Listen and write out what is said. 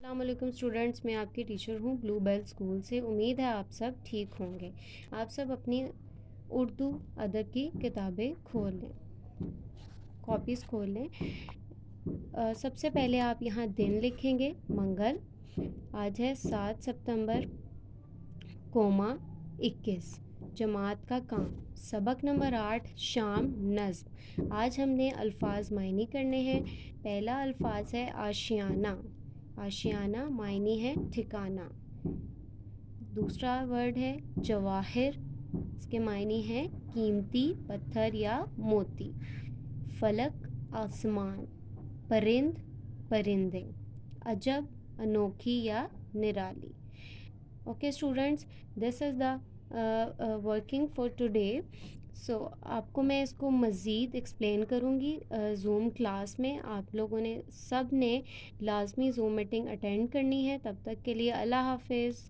السلام علیکم اسٹوڈنٹس، میں آپ کی ٹیچر ہوں بلو بیل اسکول سے۔ امید ہے آپ سب ٹھیک ہوں گے۔ آپ سب اپنی اردو ادب کی کتابیں کھول لیں، کاپیز کھول لیں۔ سب سے پہلے آپ یہاں دن لکھیں گے منگل۔ آج ہے 7 ستمبر، 21 جماعت کا کام، سبق نمبر 8 شام نظم۔ آج ہم نے الفاظ معنی کرنے ہیں۔ پہلا الفاظ ہے آشیانہ۔ آشیانہ معنی ہے ٹھکانہ۔ دوسرا ورڈ ہے جواہر، اس کے معنی ہے قیمتی پتھر یا موتی۔ فلک آسمان، پرند پرندے، عجب انوکھی یا نرالی۔ Okay students, this is the working for today. So آپ کو میں اس کو مزید ایکسپلین کروں گی زوم کلاس میں۔ آپ لوگوں نے سب نے لازمی زوم میٹنگ اٹینڈ کرنی ہے۔ تب تک کے لیے اللہ حافظ۔